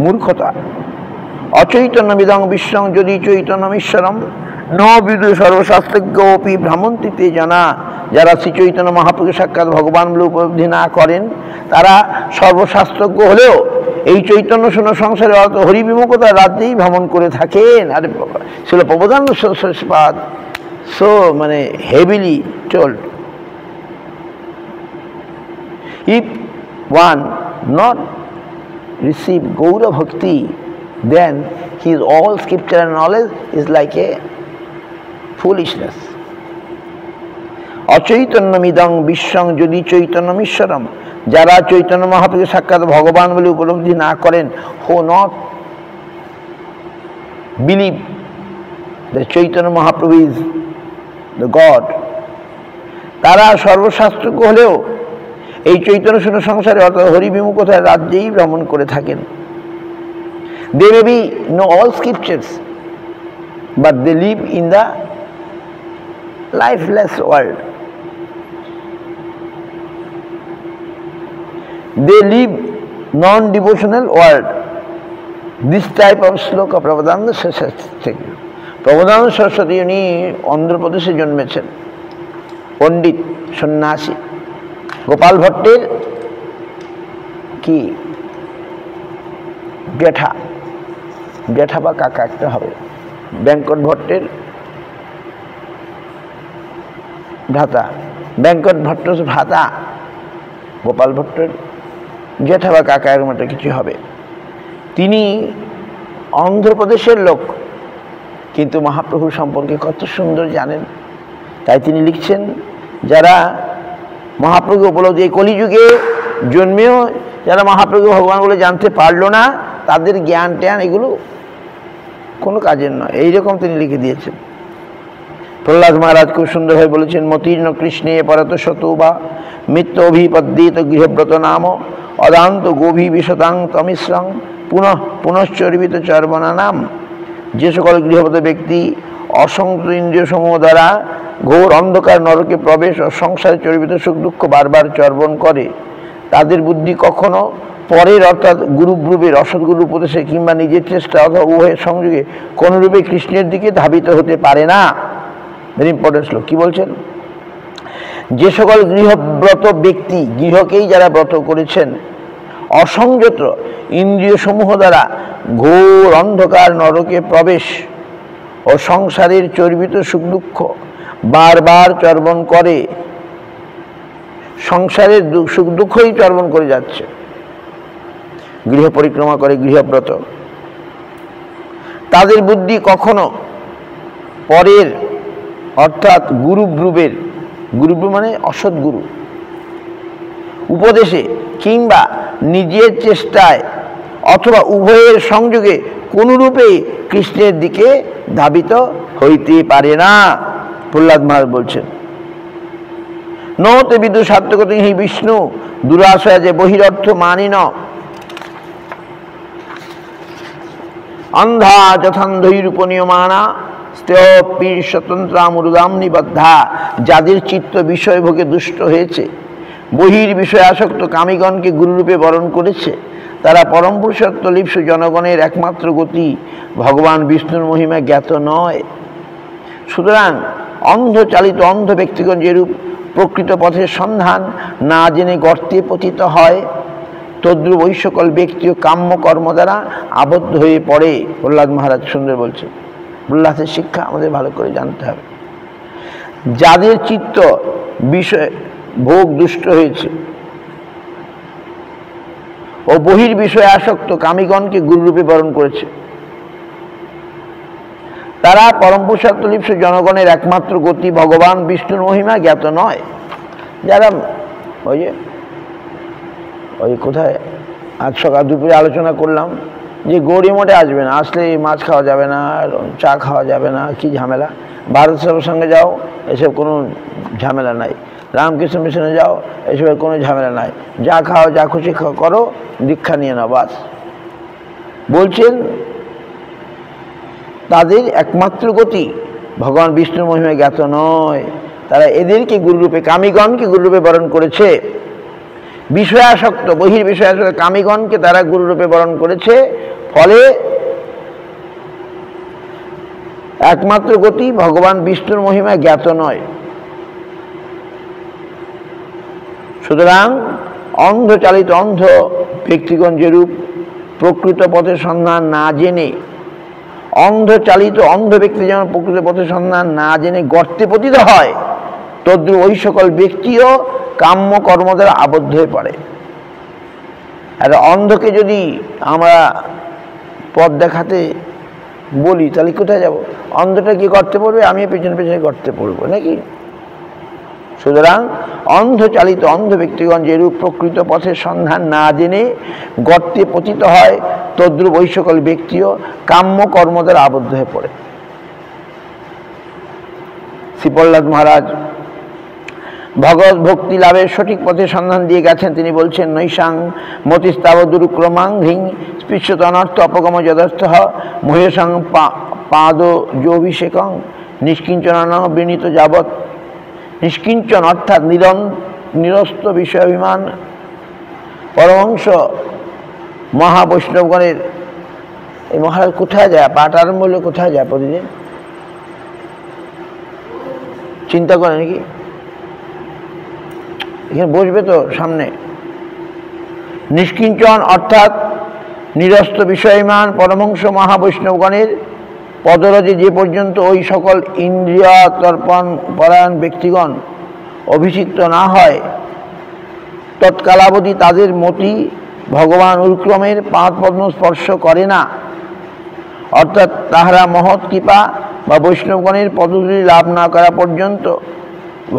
মূর্খতা। অচৈতন্য বিদং বিশ্বং যদি চৈতন্যমীশ্বরম ন বিদু সর্বশাস্ত্রজ্ঞ অপি ভ্রমন্তিতে জানা। যারা শ্রী চৈতন্য মহাপ্রভুকে সাক্ষাৎ ভগবান বলে উপলব্ধি না করেন তারা সর্বশাস্ত্রজ্ঞ হলেও এই চৈতন্য শূন্য সংসারে অত হরিবিমুখতার রাতেই ভ্রমণ করে থাকেন। আরে ছিল প্রবোধানন্দ সরস্বতীপাদ সো মানে heavily told, if one not receive Gaura Bhakti, then his all scriptural knowledge is like a foolishness. অচৈতন্যমিদং বিশ্বং যদি চৈতন্যমীশ্বরম যারা চৈতন্য মহাপ্রভুকে সাক্ষাৎ ভগবান বলে উপলব্ধি না করেন, হো not believe that Chaitanya Mahaprabhu is the god, তারা সর্বশাস্ত্রজ্ঞ হলেও এই চৈতন্য শূন্য সংসারে অর্থাৎ হরিবিমুখতার রাজ্যেই ভ্রমণ করে থাকেন। They may be know all scriptures, but they live in the lifeless world. They live non-devotional world. This type of শ্লোকা Prabodhananda Saraswati থেকে। প্রবোধানন্দ সরস্বতী উনি অন্ধ্রপ্রদেশে জন্মেছেন, পণ্ডিত সন্ন্যাসী। গোপাল ভট্টের কি জ্যাঠা, জ্যাঠা বা কাকা একটা হবে, ব্যাঙ্কট ভট্টের ভ্রাতা, ব্যাঙ্কট ভট্ট ভ্রাতা গোপাল ভট্টের জ্যাঠা বা কাকা, এরকম একটা কিছু হবে। তিনি অন্ধ্রপ্রদেশের লোক, কিন্তু মহাপ্রভু সম্পর্কে কত সুন্দর জানেন। তাই তিনি লিখছেন, যারা মহাপ্রভু উপলব্ধি এই কলিযুগে জন্মেও যারা মহাপ্রভু ভগবান বলে জানতে পারলো না, তাদের জ্ঞান ট্যান এগুলো কোনো কাজের নয়, এইরকম তিনি লিখে দিয়েছেন। প্রহ্লাদ মহারাজ খুব সুন্দরভাবে বলেছেন, মতীর্ণ কৃষ্ণে পরত শতু বা মিত্র অভিপদ্যিত গৃহব্রত নাম অদান্ত গভী বিশতাং তমিশ্রং পুনঃ পুনশ্চর্বিত চর্বণা নাম। যে সকল গৃহবত ব্যক্তি অসংযত ইন্দ্রিয় সমূহ দ্বারা ঘোর অন্ধকার নরকে প্রবেশ ও সংসারে চর্বিত সুখ দুঃখ বারবার চর্বণ করে, তাদের বুদ্ধি কখনো পরের অর্থাৎ গুরুব্রুবের অসৎগুরু উপদেশে কিংবা নিজের চেষ্টা অথবা উভয়ের সংযোগে কোনরূপে কৃষ্ণের দিকে ধাবিত হতে পারে না। ভেরি ইম্পর্টেন্ট শ্লোক। কি বলছেন? যে সকল গৃহব্রত ব্যক্তি, গৃহকেই যারা ব্রত করেছেন, অসংযত ইন্দ্রিয় সমূহ দ্বারা ঘোর অন্ধকার নরকে প্রবেশ ও সংসারের চর্বিত সুখ দুঃখ বারবার চর্বণ করে, সংসারের সুখ দুঃখই চর্বণ করে যাচ্ছে, গৃহ পরিক্রমা করে গৃহব্রত, তাদের বুদ্ধি কখনো পরের অর্থাৎ গুরুব্রুবের, গুরুব্রু মানে অসৎ গুরু, উপদেশে কিংবা নিজের চেষ্টায় অথবা উভয়ের সংযোগে কোনরূপে কৃষ্ণের দিকে ধাবিত হইতে পারে না। প্রহ্লাদ মহারাজ বলছেন, নতে বিদু সাত্ত্বগত হি বিষ্ণু দুরাশয়া যে বহিরর্থ মানিন অন্ধা যথান্ধৈরূপনীয়মানা স্তেয়পীর স্বতন্ত্রামুদাম নিবদ্ধা। যাদের চিত্ত বিষয় ভোগে দুষ্ট হয়েছে, বহির বিষয় আসক্ত কামীগণকে গুরুরূপে বরণ করেছে, তারা পরম পুরুষত্ব লিপ্সু জনগণের একমাত্র গতি ভগবান বিষ্ণুর মহিমা জ্ঞাত নয়। সুতরাং অন্ধ চালিত অন্ধ ব্যক্তিগণ যেরূপ প্রকৃত পথের সন্ধান না জেনে গর্তে পতিত হয়, তদ্রূপ ওই সকল ব্যক্তিও কাম্য কর্ম দ্বারা আবদ্ধ হয়ে পড়ে। প্রহ্লাদ মহারাজ সুন্দর বলছে। প্রহ্লাদের শিক্ষা আমাদের ভালো করে জানতে হবে। যাদের চিত্ত বিষয় ভোগ দুষ্ট হয়েছে ও বহির বিষয়ে আসক্ত কামীগণকে গুরুরূপে বরণ করেছে, তারা পরম পুরুষার্থ লিপ্স জনগণের একমাত্র গতি ভগবান বিষ্ণুর মহিমা জ্ঞাত নয়। যারা ওই কোথায় আজ সকাল দুপুরে আলোচনা করলাম যে গৌরী মঠে আসবে না, আসলে মাছ খাওয়া যাবে না, চা খাওয়া যাবে না, কি ঝামেলা। ভারত সেবার সঙ্গে যাও, এসব কোনো ঝামেলা নাই। রামকৃষ্ণ মিশনে যাও, এসবের কোনো ঝামেলা নাই। যা খাও, যা খুশি করো, দীক্ষা নিয়ে নাও, বাস। বলছেন তাদের একমাত্র গতি ভগবান বিষ্ণুর মহিমা জ্ঞাত নয়। তারা এদেরকে গুরুরূপে, কামীগণকে গুরুরূপে বরণ করেছে। বিষয়াসক্ত, বহির বিষয়াসক্ত কামীগণকে তারা গুরুরূপে বরণ করেছে, ফলে একমাত্র গতি ভগবান বিষ্ণুর মহিমা জ্ঞাত নয়। সুতরাং অন্ধ চালিত অন্ধ ব্যক্তিগণ যেরূপ প্রকৃত পথের সন্ধান না জেনে, অন্ধ চালিত অন্ধ ব্যক্তি যেমন প্রকৃত পথের সন্ধান না জেনে গর্তে পতিত হয়, তদ্রূপ ওই সকল ব্যক্তিও কাম্য কর্ম দ্বারা আবদ্ধ হয়ে পড়ে। আর অন্ধকে যদি আমরা পথ দেখাতে বলি, তাহলে কোথায় যাব? অন্ধটা কি করতে পড়বে, আমি পেছনে পেছনে করতে পড়বো নাকি? সুতরাং অন্ধচালিত অন্ধ ব্যক্তিগণ যেরূপ প্রকৃত পথের সন্ধান না জেনে গর্তে পতিত হয়, তদ্রূপ ওই সকল ব্যক্তিও কাম্য কর্ম দ্বারা আবদ্ধ হয়ে পড়ে। শ্রী প্রহ্লাদ মহারাজ ভগবত ভক্তি লাভের সঠিক পথে সন্ধান দিয়ে গেছেন। তিনি বলছেন, নৈশাং মতিস্তাব দুরুক্রমাং হ্রিং স্পৃশ্যত অনর্থ অপগম যদর্থ মহেশাং পাদ যোভিষেকং নিষ্কিঞ্চন বিনীত যাবৎ। নিষ্কিঞ্চন অর্থাৎ নিরস্ত বিষয়াভিমান পরমহংস মহাবৈষ্ণবগণের, এই মহারাজ কোথায় যায়? পাঠ আরম্ভ হলে কোথায় যায় প্রতিদিন? চিন্তা করে নাকি? এখানে বসবে তো সামনে। নিষ্কিঞ্চন অর্থাৎ নিরস্ত বিষয়মান পরমহংস মহাবৈষ্ণবগণের পদরজে যে পর্যন্ত ওই সকল ইন্দ্রিয় তর্পণ পরায়ণ ব্যক্তিগণ অভিষিক্ত না হয়, তৎকালাবধি তাদের মতি ভগবান উরক্রমের পাদপদ্ম স্পর্শ করে না। অর্থাৎ তাহারা মহৎ কৃপা বা বৈষ্ণবগণের পদধূলি লাভ না করা পর্যন্ত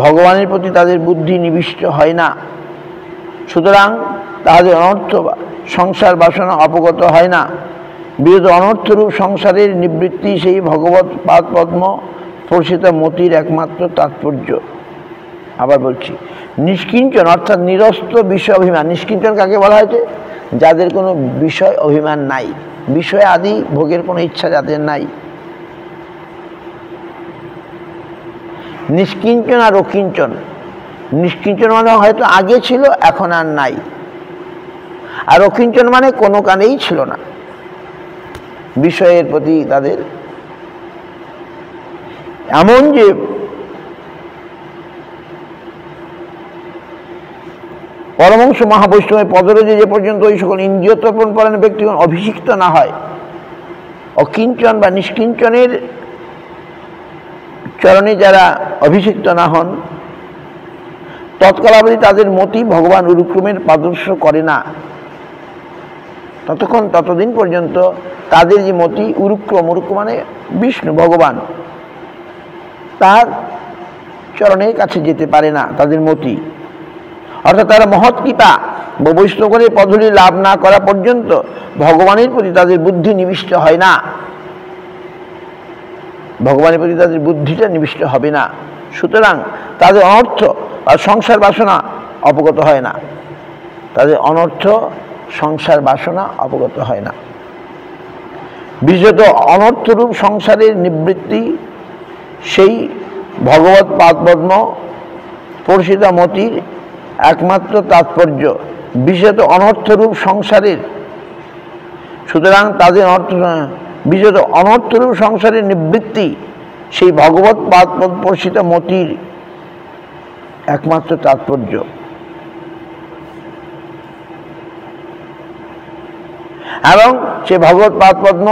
ভগবানের প্রতি তাদের বুদ্ধি নিবিষ্ট হয় না। সুতরাং তাহাদের অনর্থ সংসার বাসনা অবগত হয় না। বিরত অনর্থরূপ সংসারের নিবৃত্তি সেই ভগবৎ পাদপদ্ম স্পর্শিত মতির একমাত্র তাৎপর্য। আবার বলছি, নিষ্কিঞ্চন অর্থাৎ নিরস্ত বিষয় অভিমান। নিষ্কিঞ্চন কাকে বলা হয়েছে? যাদের কোনো বিষয় অভিমান নাই, বিষয় আদি ভোগের কোনো ইচ্ছা যাদের নাই। নিষ্কিঞ্চন আর অকিঞ্চন। নিষ্কিঞ্চন মানে হয়তো আগে ছিল, এখন আর নাই। আর অকিঞ্চন মানে কোনো কানেই ছিল না, বিষয়ের প্রতি তাদের এমন যে পরমহংস মহাবৈষ্ণবের পদরজে যে পর্যন্ত ওই সকল ইন্দ্রিয় তর্পণ পরায়ণ ব্যক্তিগণ অভিষিক্ত না হয়, অকিঞ্চন বা নিষ্কিঞ্চনের চরণে যারা অভিষিক্ত না হন, তৎকালাবধি তাদের মতি ভগবান উরুক্রমের পাদস্পর্শ করে না। ততদিন পর্যন্ত তাদের যে মতি উরুক্রম, উরুক্রম মানে বিষ্ণু ভগবান, তার চরণের কাছে যেতে পারে না তাদের মতি। অর্থাৎ তারা মহৎ কৃপা বা বৈষ্ণবগণের পদধূলি লাভ না করা পর্যন্ত ভগবানের প্রতি তাদের বুদ্ধি নিবিষ্ট হয় না। ভগবানের প্রতি তাদের বুদ্ধিটা নিবিষ্ট হবে না। সুতরাং তাদের অনর্থ আর সংসার বাসনা অবগত হয় না। তাদের অনর্থ সংসার বাসনা অবগত হয় না। বিশেষত অনর্থরূপ সংসারের নিবৃত্তি সেই ভগবৎ পাদপদ্ম স্পর্শিত মতির একমাত্র তাৎপর্য। বিশেষত অনর্থরূপ সংসারের, সুতরাং তাদের বিশেষত অনর্থরূপ সংসারের নিবৃত্তি সেই ভগবৎ পাদপদ্ম স্পর্শিত মতির একমাত্র তাৎপর্য। এবং সে ভগবৎ পাদপদ্ম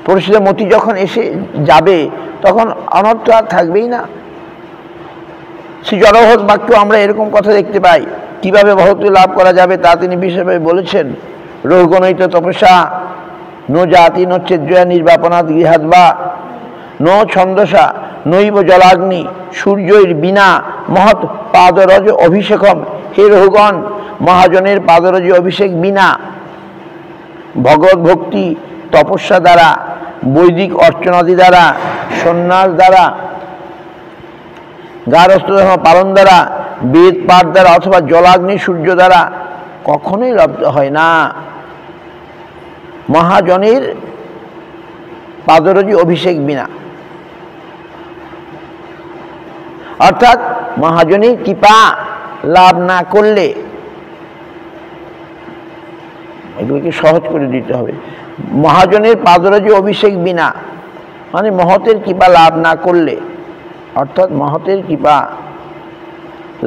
স্পর্শিত মতি যখন এসে যাবে, তখন অনর্থ আর থাকবেই না। শ্রী জড়ভরত বাক্য আমরা এরকম কথা দেখতে পাই। কিভাবে ভগবতী লাভ করা যাবে তা তিনি বিশেষভাবে বলেছেন। রোগনৈত তপস্যা নো জাতি নোচ্ছেদ্যয়া নির্বাপনাৎ গৃহাৎ বা নো ছন্দসা নৈব জলাগ্নি সূর্যের বিনা মহৎ পাদরজ অভিষেকম। হে রহুগণ, মহাজনের পাদরজ অভিষেক বিনা ভগবত ভক্তি তপস্যা দ্বারা, বৈদিক অর্চনাদি দ্বারা, সন্ন্যাস দ্বারা, গারস্থ ধর্ম পালন দ্বারা, বেদ পাঠ দ্বারা অথবা জলাগ্নি সূর্য দ্বারা কখনোই লব্ধ হয় না। মহাজনের পাদরজি অভিষেক বিনা, অর্থাৎ মহাজনের কৃপা লাভ না করলে, এগুলোকে সহজ করে দিতে হবে। মহাজনের পাদরজি অভিষেক বিনা মানে মহতের কৃপা লাভ না করলে, অর্থাৎ মহতের কৃপা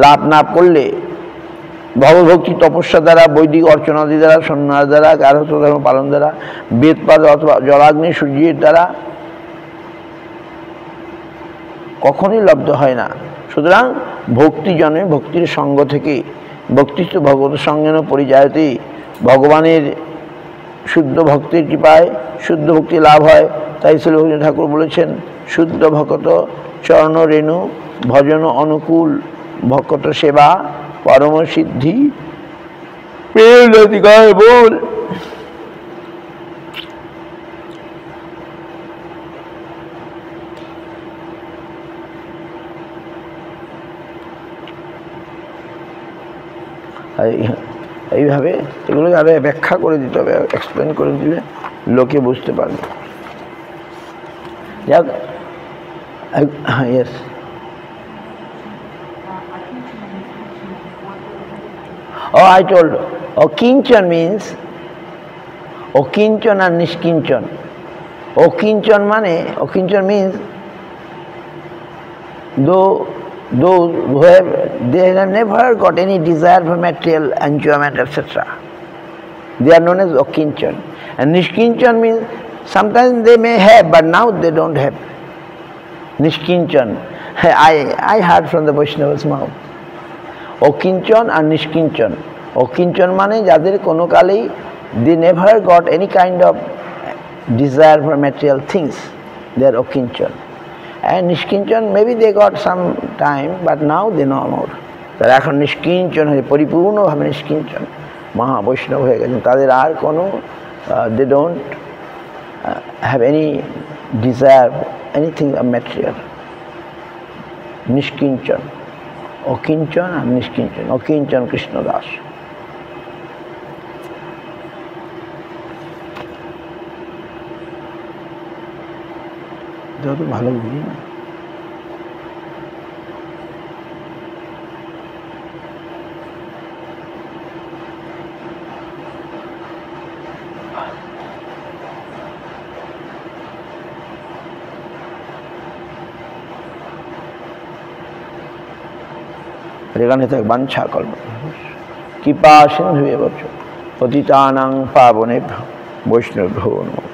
লাভ না করলে ভগবভক্তি তপস্যা দ্বারা, বৈদিক অর্চনাদি দ্বারা, সন্ন্যাস দ্বারা, গারস্থ ধর্ম পালন দ্বারা, বেদপাদ অথবা জলাগ্নি সূর্যের দ্বারা কখনোই লব্ধ হয় না। সুতরাং ভক্তিজনে ভক্তির সঙ্গ থেকে, ভক্তিস্থ ভগবত সঙ্গেন পরিজায়তে, ভগবানের শুদ্ধ ভক্তির কৃপায় শুদ্ধ ভক্তি লাভ হয়। তাই শ্রী ঠাকুর বলেছেন, শুদ্ধ ভকত চরণ রেণু ভজন অনুকূল ভকত সেবা পরম সিদ্ধি প্রেম অধিকার বল। এইভাবে এগুলো আরো ব্যাখ্যা করে দিতে হবে, এক্সপ্লেন করে দিলে লোকে বুঝতে পারবে। যাক, yes, oh I told, Okinchon means Okinchon and Nishkinchon. Okinchon means those who they have never got any desire for material enjoyment, etc. They are known as Okinchon. And Nishkinchon means sometimes they may have, but now they don't have. Nishkinchon. I heard from the Vaishnava's mouth. Okinchon and Nishkinchon. Okinchon মানে যাদের কোনো কালেই they never got any kind of desire for material things. They are Okinchon. And Nishkinchon, maybe they got some time, but now they no more. তারা এখন নিষ্কিঞ্চন হয়ে পরিপূর্ণভাবে নিষ্কিঞ্চন মহা বৈষ্ণব হয়ে গেছেন। তাদের আর কোনো they don't have any desire anything of material. নিষ্কিঞ্চন, অকিঞ্চন আর নিষ্কিঞ্চন। অকিঞ্চন কৃষ্ণদাস। যত ভালো বুঝি না। এখানে থেকে বাঞ্ছা কল্প কৃপা সিন্ধু এবচ পতিতানাং পাবনেভ্যো বৈষ্ণবেভ্যো নমঃ।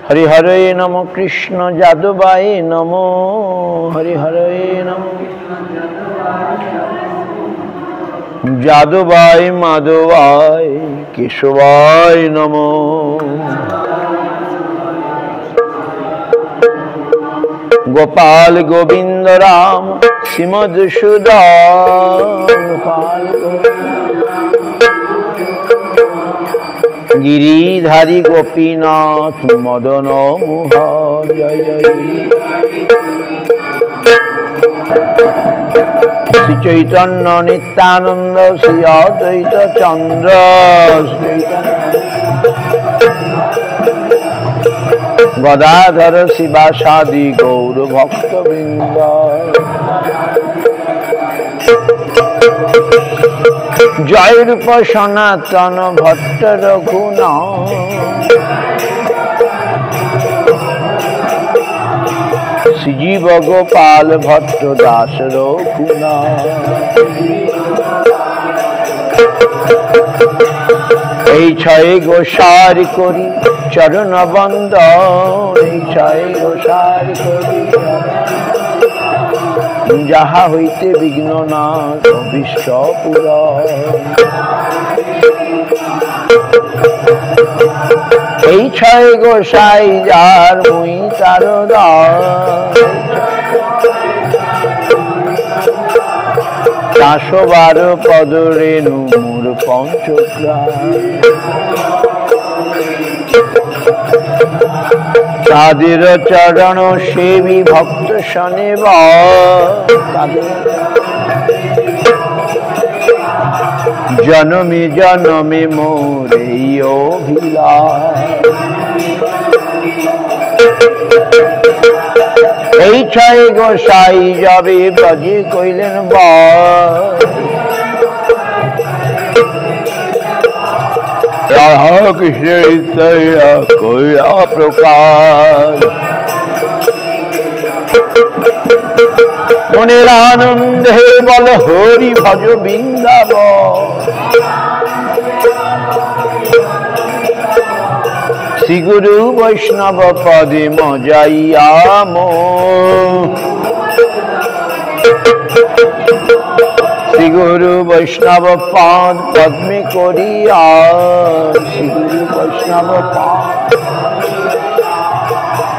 হরি হরে নম কৃষ্ণ যাদবায় নম। হরি হরে নম যাদবায় মাধবায় কেশবায় নম। গোপাল গোবিন্দ রাম শ্রীমধুসূদন গিরিধারী গোপীনাথ মদন মোহন। জয় জয় শ্রী চৈতন্য নিত্যানন্দ শ্রী অদ্বৈত চন্দ্র গদাধর শিবাসাদি গৌর ভক্তবৃন্দ। জয় রূপ সনাতন ভট্ট রঘুনাথ শ্রীজীব গোপাল ভট্ট দাস রঘুনাথ। এই ছয় গোসার করি চরণ বন্দন। এই ছয় গোসার করি যাহা হইতে বিঘ্ন নাশ বিশ্বপুর। এই ছয় গোসাই যার মুই তার চারশো বারো পদ রেণু মোর পঞ্চগ্রাম। তাদের চরণ সেবী ভক্ত শনেব। জনমে জনমে মোর এই অভিলাষ। এই ছয় গোসাই যাবে বাজে কইলেন রাধা কৃষ্ণ কইয়া প্রকাশ। মনের আনন্দে বল হরি ভজ বৃন্দাবন। শ্রী গুরু বৈষ্ণব পদে মজাইয়াম। শ্রী গুরু বৈষ্ণব পদ পদ্মে করিয়া। শ্রী গুরু বৈষ্ণব পদ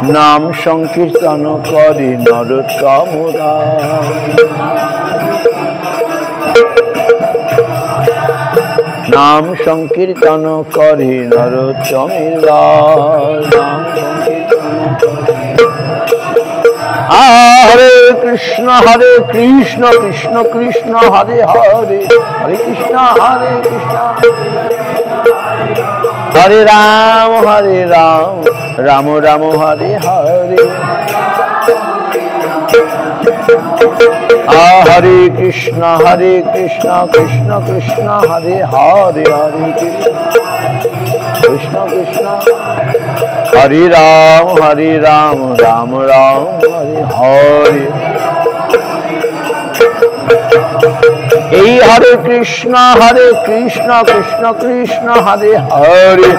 नाम संकीर्तन करे नरोत्तम नाम संकीर्तन करे नरोत्तम हरे कृष्ण कृष्ण कृष्ण हरे हरे हरे कृष्ण हरे राम राम राम हरे हरे हरे कृष्ण कृष्ण कृष्ण हरे हरे हरे कृष्ण कृष्ण हरे राम राम राम हरे हरे हरे कृष्ण कृष्ण कृष्ण हरे हरे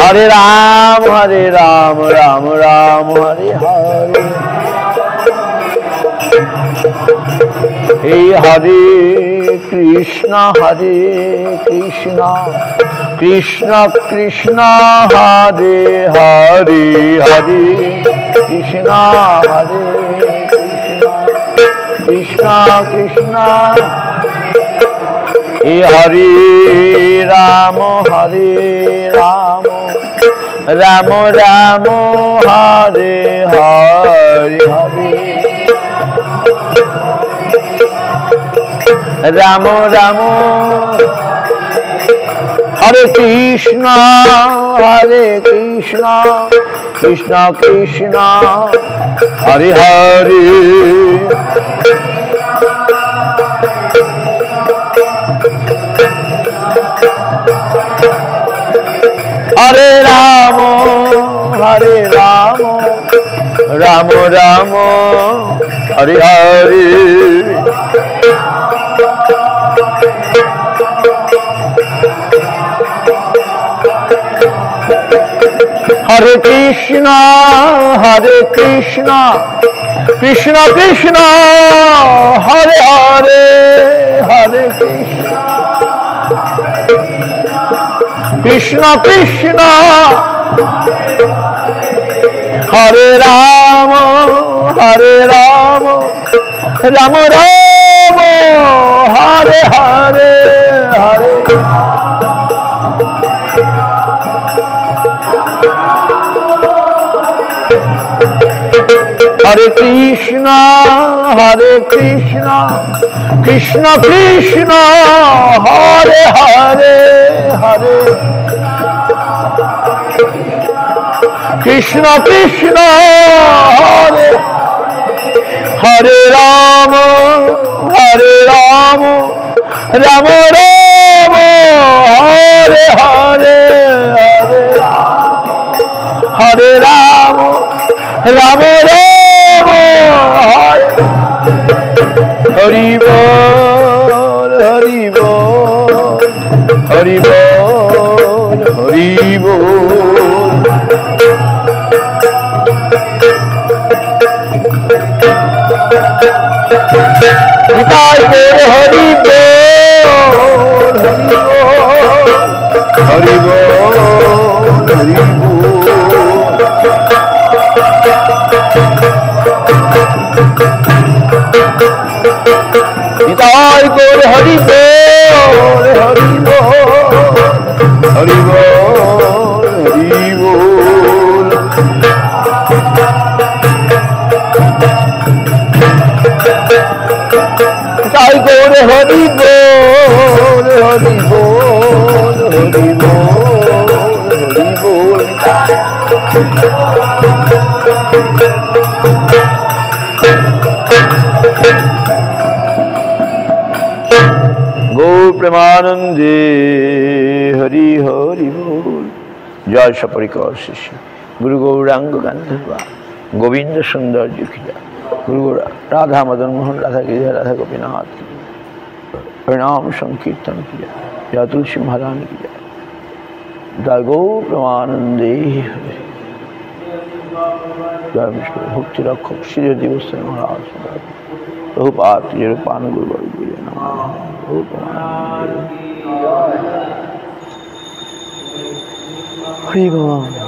हरे राम राम राम हरे हरे हरे कृष्ण कृष्ण कृष्ण हरे हरे हरे कृष्ण कृष्ण कृष्ण हरे राम राम राम हरे हरे हरे राम राम हरे कृष्ण कृष्ण कृष्ण हरे हरे हरे राम राम राम हरे हरे हरे कृष्ण कृष्ण कृष्ण हरे हरे हरे कृष्ण कृष्ण हरे राम राम राम हरे हरे हरे हरे कृष्ण कृष्ण कृष्ण हरे हरे हरे कृष्ण कृष्ण हरे हरे राम राम राम हरे हरे हरे राम राम हरि बोल हरि बोल हरि बोल हरि बोल हरि बोल हरि बोल हरि बोल निताय गौर हरि बोल हरि बोल हरि बोल हरि बोल निताय गौर हरि बोल हरि बोल हरि बोल हरि बोल गौर प्रेमानंदे हरि हरि बोल। जय सपरिकर शिष्य गुरु गौरांग गंधर्वा गोविंद सुंदर जी की जय। गुरु राधा मदन मोहन राधा की जय। राधा गोपीनाथ की प्रणाम संकीर्तन की जय। जय तुलसी महारानी की जय। जय गौर प्रेमानंदे जय विष्णु भक्ति रक्षक श्री दिवस महाराज प्रभुपाद जय रूपान गुरु जय नमः। गौर प्रेमानंदे হরি বাবা